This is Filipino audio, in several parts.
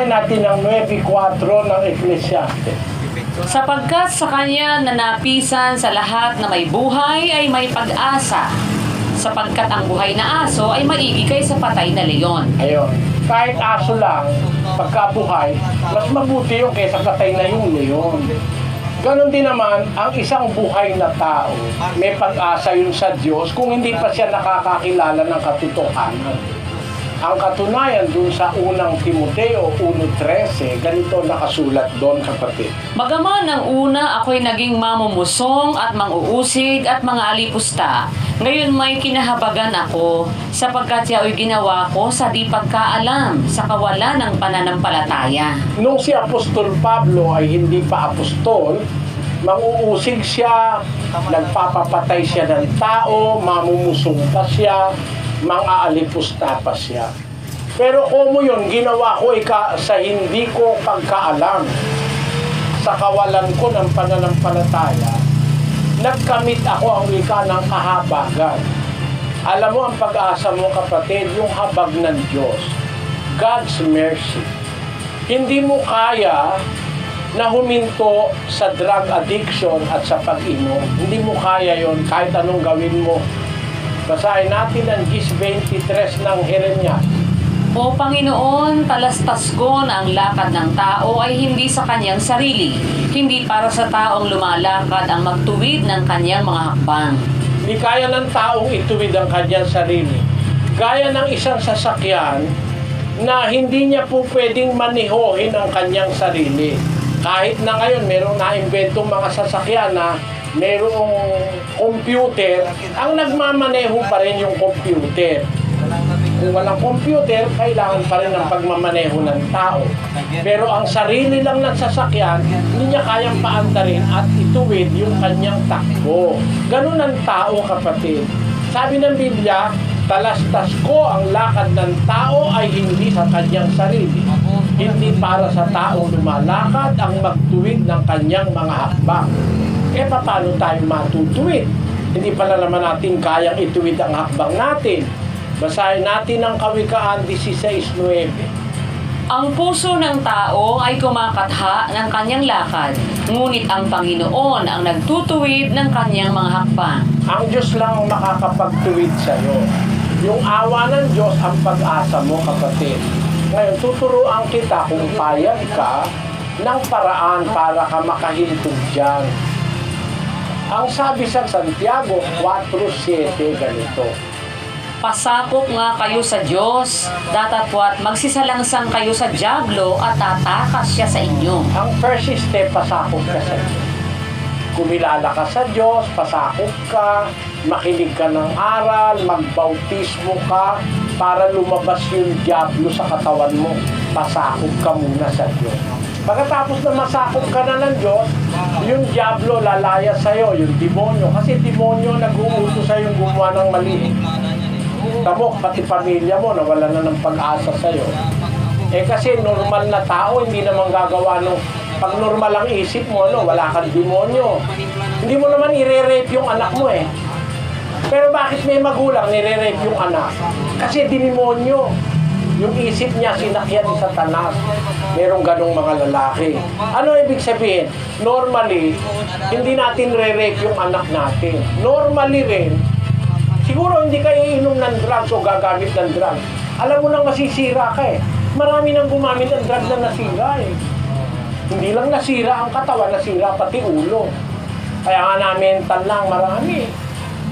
Basahin natin ang 9:4 ng Ecclesiastes. Sapagkat sa kanya nanapisan sa lahat na may buhay ay may pag-asa. Sapagkat ang buhay na aso ay maigi kaysa patay na leon. Ayun. Kahit aso lang, pagkabuhay, mas mabuti yung kaysa patay na yung leon. Ganon din naman, ang isang buhay na tao, may pag-asa yun sa Diyos kung hindi pa siya nakakakilala ng katotohanan. Ang katunayan dun sa unang Timoteo 1:13, ganito nakasulat doon, kapatid. Bagaman ang una ako'y naging mamumusong at manguusig at mga alipusta, ngayon may kinahabagan ako, sapagkat siya ay ginawa ko sa di pagkaalam, sa kawalan ng pananampalataya. Nung si Apostol Pablo ay hindi pa apostol, manguusig siya, nagpapapatay siya ng tao, mamumusong pa siya, mga alipusta pa siya. Pero como yun, ginawa ko sa hindi ko pagkaalam, sa kawalan ko ng pananampalataya, nagkamit ako ang wika ng kahabagan. Alam mo ang pag-asa mo, kapatid, yung habag ng Diyos, God's mercy. Hindi mo kaya na huminto sa drug addiction at sa pag-inom. Hindi mo kaya yon kahit anong gawin mo. Basahin natin ang 10:23 ng Jeremias. O Panginoon, talastas ko na ang lakad ng tao ay hindi sa kanyang sarili, hindi para sa taong lumalakad ang magtuwid ng kanyang mga hakbang. Hindi kaya ng taong ituwid ang kanyang sarili. Gaya ng isang sasakyan na hindi niya po pwedeng manihohin ang kanyang sarili. Kahit na ngayon, merong naimbentong mga sasakyan na merong computer, ang nagmamaneho pa rin yung computer. Kung walang computer, kailangan pa rin ang pagmamaneho ng tao. Pero ang sarili lang ng sasakyan, hindi niya kayang paandarin at ituwid yung kanyang takbo. Ganun ang tao, kapatid. Sabi ng Biblia, talastas ko ang lakad ng tao ay hindi sa kanyang sarili. Hindi para sa taong lumalakad ang magtuwid ng kanyang mga hakbang. Paano tayo matutuwid? Hindi pala naman natin kayang ituwid ang hakbang natin. Basahin natin ang Kawikaan 16:9. Ang puso ng tao ay kumakatha ng kanyang lakad, ngunit ang Panginoon ang nagtutuwid ng kanyang mga hakbang. Ang Diyos lang ang makakapagtuwid sa'yo. Yung awa ng Diyos ang pag-asa mo, kapatid. Ngayon, tuturuan kita kung payag ka ng paraan para ka makahintog dyan. Ang sabi sa Santiago 4:7, ganito. Pasakop nga kayo sa Diyos, datapwat magsisalangsang kayo sa dyablo at tatakas siya sa inyo. Ang first step, pasakop ka sa Diyos. Kumilala ka sa Diyos, pasakop ka, makinig ka ng aral, magbautismo ka, para lumabas yung dyablo sa katawan mo. Pasakop ka muna sa Diyos. Pagkatapos na masakop ka na ng Diyos, yung dyablo lalaya sa'yo, yung demonyo. Kasi demonyo nag-uutos sa'yo yung gumawa ng mali. Tamo, pati pamilya mo, nawala na ng pag-asa sa'yo. Kasi normal na tao, hindi naman gagawa ng... Pag normal ang isip mo, wala kang demonyo. Hindi mo naman ire-rape yung anak mo Pero bakit may magulang nire-rape yung anak? Kasi dinimonyo. Yung isip niya sinakyan ni Satanas. Merong ganong mga lalaki. Ano ibig sabihin? Normally, hindi natin re-rape yung anak natin. Normally rin, siguro hindi kayo inom ng drugs o gagamit ng drugs. Alam mo nang masisira ka Marami nang gumamit ng drugs na nasira Hindi lang nasira ang katawan, nasira pati ulo. Kaya nga na mental lang, marami.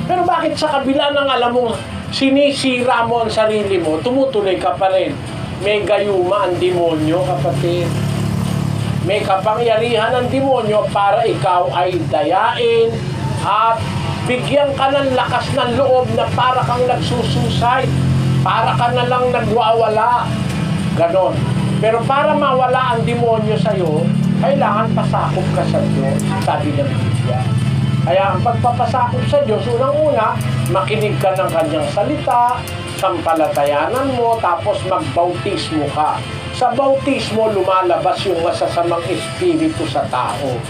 Pero bakit sa kabila ng alam mo, sinisira mo ang sarili mo, tumutuloy ka pa rin? May gayuma ang demonyo, kapatid. May kapangyarihan ng demonyo para ikaw ay dayain at bigyan ka ng lakas ng loob na para kang nagsususay, para ka na lang nagwawala. Ganon. Pero para mawala ang demonyo sa'yo, kailangan pasakop ka sa Diyos, sabi ng Biblia. Kaya ang pagpapasakop sa Diyos, unang-una, makinig ka ng kanyang salita, sampalatayanan mo, tapos magbautismo ka. Sa bautismo, lumalabas yung masasamang espiritu sa tao.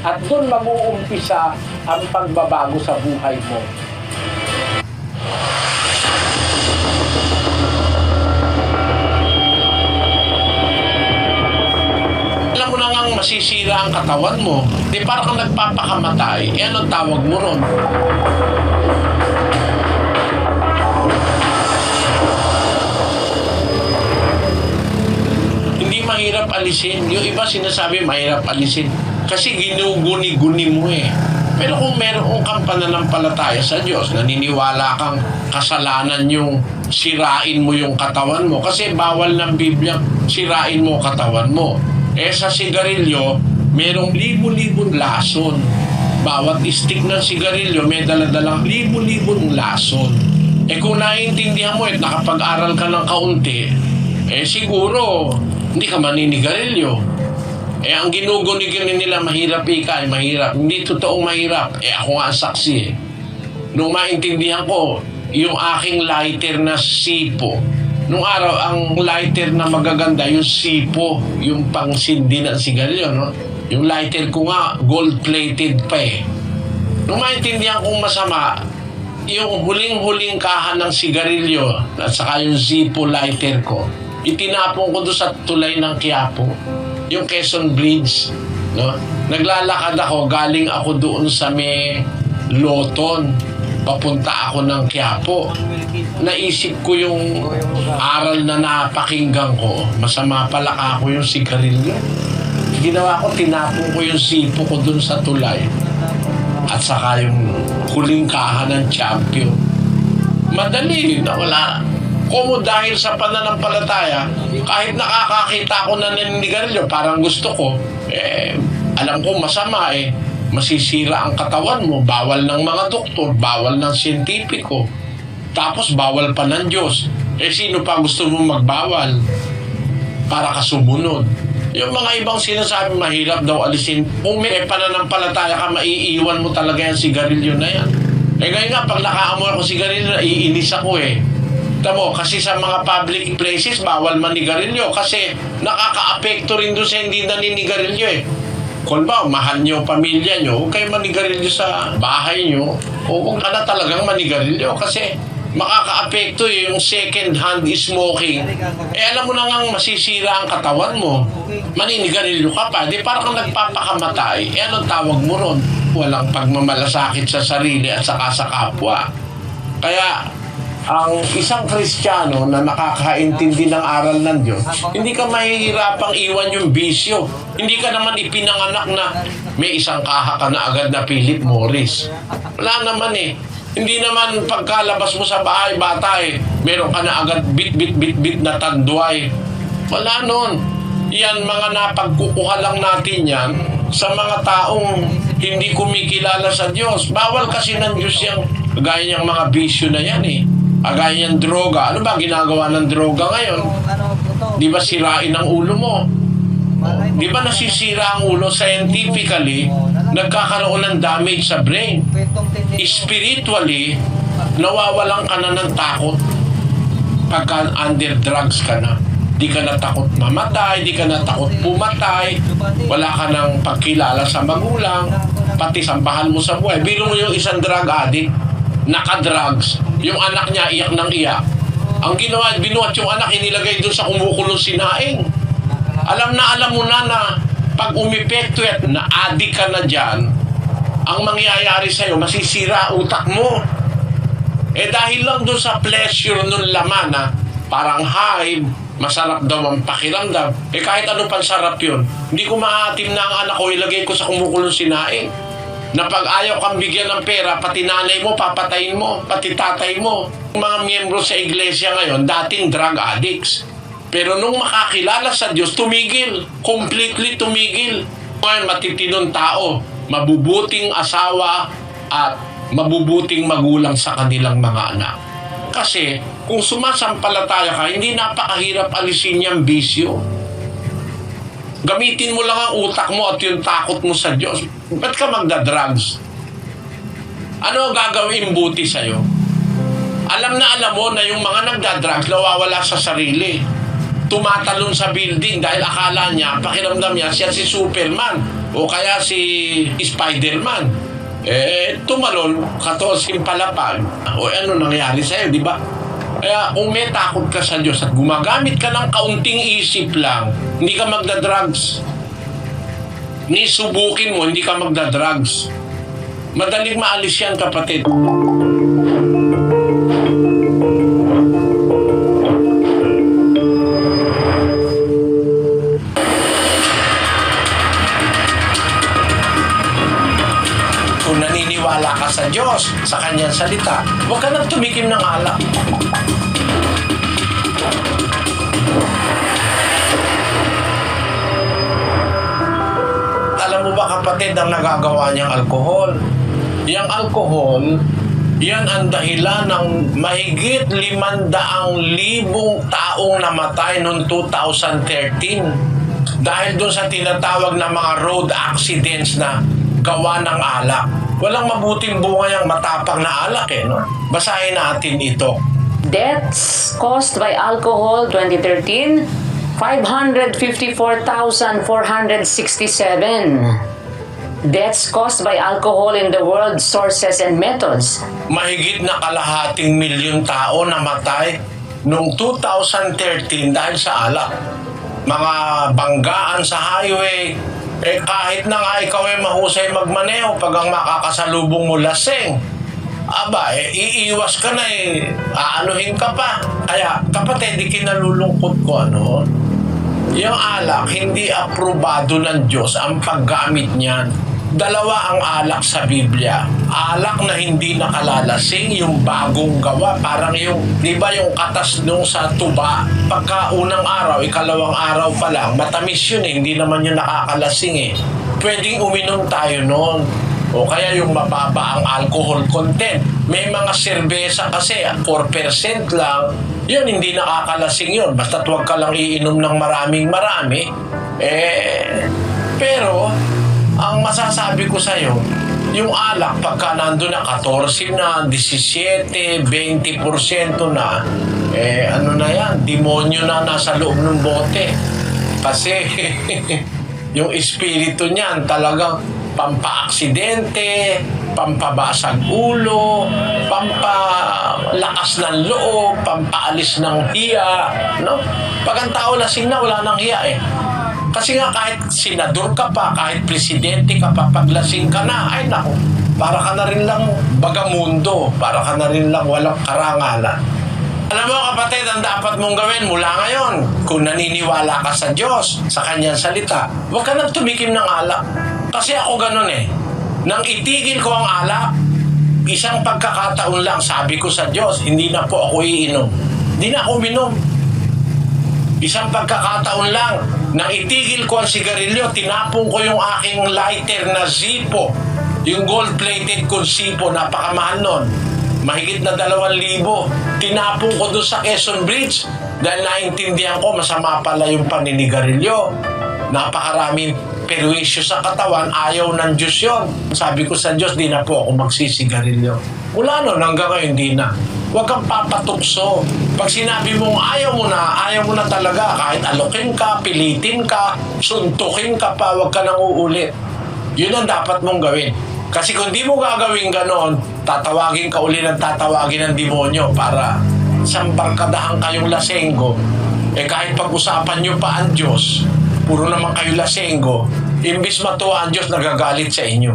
At doon mag-uumpisa ang pagbabago sa buhay mo. masisira ang katawan mo. Di parang kang nagpapakamatay. Eh, anong tawag mo ron? Hindi mahirap alisin. Yung iba sinasabi mahirap alisin. Kasi ginuguni-guni mo eh. Pero kung meron kang pananampalataya sa Diyos, naniniwala kang kasalanan yung sirain mo yung katawan mo. Kasi bawal ng Biblia sirain mo katawan mo. Eh sa sigarilyo, merong libu-libong lason. Bawat stick ng sigarilyo, may daladalang libu-libong lason. Eh kung naiintindihan mo at nakapag-aral ka ng kaunti, eh siguro hindi ka maninigarilyo. Eh, ang ginuguni-gini nila, mahirap ika, mahirap. Hindi totoong mahirap. Eh, ako nga ang saksi eh. Nung maintindihan ko, yung aking lighter na sipo. Nung araw, ang lighter na magaganda, yung sipo, yung pangsindi ng sigarilyo, no? Yung lighter ko nga, gold-plated pa eh. Nung maintindihan kong masama, yung huling-huling kahan ng sigarilyo, at saka yung sipo lighter ko, itinapon ko doon sa tulay ng Quiapo. Yung Quezon Bridge, no? Naglalakad ako, galing ako doon sa may Loton. Papunta ako ng Quiapo. Naisip ko yung aral na napakinggan ko. Masama pala ako yung sigarilyo. Ginawa ko, tinapon ko yung sipo ko doon sa tulay. At saka yung huling kahan ng champion. Madali, nawala. Kung dahil sa pananampalataya, kahit nakakakita ko na naninigarilyo, parang gusto ko, eh, alam ko masama eh, masisira ang katawan mo, bawal ng mga doktor, bawal ng siyentipiko, tapos bawal pa ng Diyos. Eh, sino pa gusto mo magbawal para ka sumunod? Yung mga ibang sinasabi, mahirap daw alisin. Kung may pananampalataya ka, maiiwan mo talaga yung sigarilyo na yan. Eh, ngayon nga, pag nakaamoy ako sigarilyo, naiinis ako eh. Tamo, kasi sa mga public places, bawal manigarilyo kasi nakaka-apekto rin doon sa hindi naninigarilyo eh. Kung ba, mahal nyo, pamilya nyo, huwag kayo manigarilyo sa bahay nyo o huwag ka na talagang manigarilyo kasi makaka-apekto yung second-hand smoking. Eh, alam mo na nga masisira ang katawan mo. Maninigarilyo ka pa, di parang kang nagpapakamatay. Eh, anong tawag mo ron? Walang pagmamalasakit sa sarili at saka sa kapwa. Kaya, ang isang Kristiyano na nakakaintindi ng aral ng Diyos, hindi ka mahihirapang iwan yung bisyo. Hindi ka naman ipinanganak na may isang kaha ka na agad na Philip Morris. Wala naman eh. Hindi naman pagkalabas mo sa bahay, bata eh, meron ka na agad bit na tanduay. Wala nun. Yan, mga napagkukuha lang natin yan sa mga taong hindi kumikilala sa Diyos. Bawal kasi ng Diyos yung gaya niyang mga bisyo na yan eh. Agaya niyang droga. Ano ba ginagawa ng droga ngayon? Di ba sirain ang ulo mo? Di ba nasisira ang ulo? Scientifically, nagkakaroon ng damage sa brain. Spiritually, nawawalan ka na ng takot pagka under drugs ka na. Di ka na takot mamatay, di ka na takot pumatay, wala ka ng pagkilala sa magulang, pati sambahan mo sa buhay. Biro mo yung isang drug addict, naka-drugs, yung anak niya iyak ng iyak. Ang ginawa, binuhat yung anak, inilagay doon sa kumukulong sinaing. Alam mo na pag umipekto at na-addict ka na dyan, ang mangyayari sa'yo, masisira utak mo. Eh dahil lang doon sa pleasure nung laman na parang high, masarap daw ang pakiramdam. Eh kahit ano pang sarap yun, hindi ko maatim na ang anak ko, ilagay ko sa kumukulong sinaing. Na pag ayaw kang bigyan ng pera, pati nanay mo, papatayin mo, pati tatay mo. Mga miyembro sa iglesia ngayon, dating drug addicts. Pero nung makakilala sa Diyos, tumigil. Completely tumigil. Ngayon, matitinong tao, mabubuting asawa at mabubuting magulang sa kanilang mga anak. Kasi, kung sumasampalataya ka, hindi napakahirap alisin niyang bisyo. Gamitin mo lang ang utak mo at yung takot mo sa Diyos. Ba't ka magda-drugs? Ano gagawin buti sa'yo? Alam mo na yung mga nagda-drugs nawawala sa sarili. Tumatalon sa building dahil akala niya, pakiramdam niya, siya si Superman o kaya si Spiderman. Eh, tumalon, katosing palapag. O ano nangyari sa'yo, di ba? Kaya kung may takot ka sa Diyos at gumagamit ka ng kaunting isip lang, hindi ka magda-drugs. Ni subukin mo, hindi ka magda-drugs. Madaling maalis yan, kapatid. Kung naniniwala ka sa Diyos, sa Kanyang salita, huwag ka nang tumikim ng alak. Alam mo ba, kapatid, ang nagagawa niyang alkohol? Yang alkohol, yan ang dahilan ng mahigit 500,000 taong namatay noong 2013 dahil doon sa tinatawag na mga road accidents na gawa ng alak. Walang mabuting bunga yung matapang na alak no? Basahin natin ito. Deaths caused by alcohol 2013, 554,467. Deaths caused by alcohol in the world, sources and methods. Mahigit na kalahating milyon tao namatay noong 2013 dahil sa alak. Mga banggaan sa highway, kahit na nga ikaw ay mahusay magmaneho pag ang makakasalubong mo lasing, iiwas ka na aanuhin ka pa. Kaya kapatid, di kinalulungkot ko yung alak, hindi aprobado ng Diyos ang paggamit niyan. Dalawa ang alak sa Biblia. Alak na hindi nakalalasing, yung bagong gawa. Parang di ba yung katas nung sa tuba, pagka unang araw, ikalawang araw pa lang, matamis yun hindi naman yun nakakalasing Pwedeng uminom tayo noon. O kaya yung mababa ang alcohol content. May mga serbesa kasi, 4% lang, yun hindi nakakalasing yun. Basta't huwag ka lang iinom ng marami. Pero, ang masasabi ko sa'yo, yung alak, pagka nandun na 14 na, 17, 20% na, ano na yan, demonyo na nasa loob ng bote. Kasi, yung espiritu niyan talagang pampaaksidente, pampabasag ulo, pampalakas ng loob, pampaalis ng hiya. No? Pag ang tao lasing na, wala nang hiya Kasi nga kahit senador ka pa, kahit presidente ka pa, paglasing ka na, ay naku, para ka na rin lang bagamundo, para ka na rin lang walang karangalan. Alam mo kapatid, ang dapat mong gawin mula ngayon, kung naniniwala ka sa Diyos, sa Kanyang salita, huwag ka nang tumikim ng alak. Kasi ako ganun Nang itigil ko ang alak, isang pagkakataon lang, sabi ko sa Diyos, hindi na po ako iinom. Hindi na ako uminom. Isang pagkakataon lang, nang itigil ko ang sigarilyo, tinapon ko yung aking lighter na Zippo. Yung gold-plated kong Zippo, napakamahal nun. Mahigit na 2,000. Tinapon ko doon sa Quezon Bridge dahil naintindihan ko masama pala yung paninigarilyo. Napakaraming perwisyo sa katawan, ayaw ng Diyos yun. Sabi ko sa Diyos, di na po ako magsisigarilyo. Mula nun, hanggang ngayon, di na. Huwag kang papatukso. Pag sinabi mong ayaw mo na talaga. Kahit alokin ka, pilitin ka, suntukin ka pa, huwag ka nang uulit. Yun ang dapat mong gawin. Kasi kung di mo gagawin ganon, tatawagin ka uli ng tatawagin ng demonyo para isang barkadahan kayong lasenggo. Kahit pag-usapan nyo pa ang Diyos, puro naman kayo lasenggo, imbis matuwa ang Diyos, nagagalit sa inyo.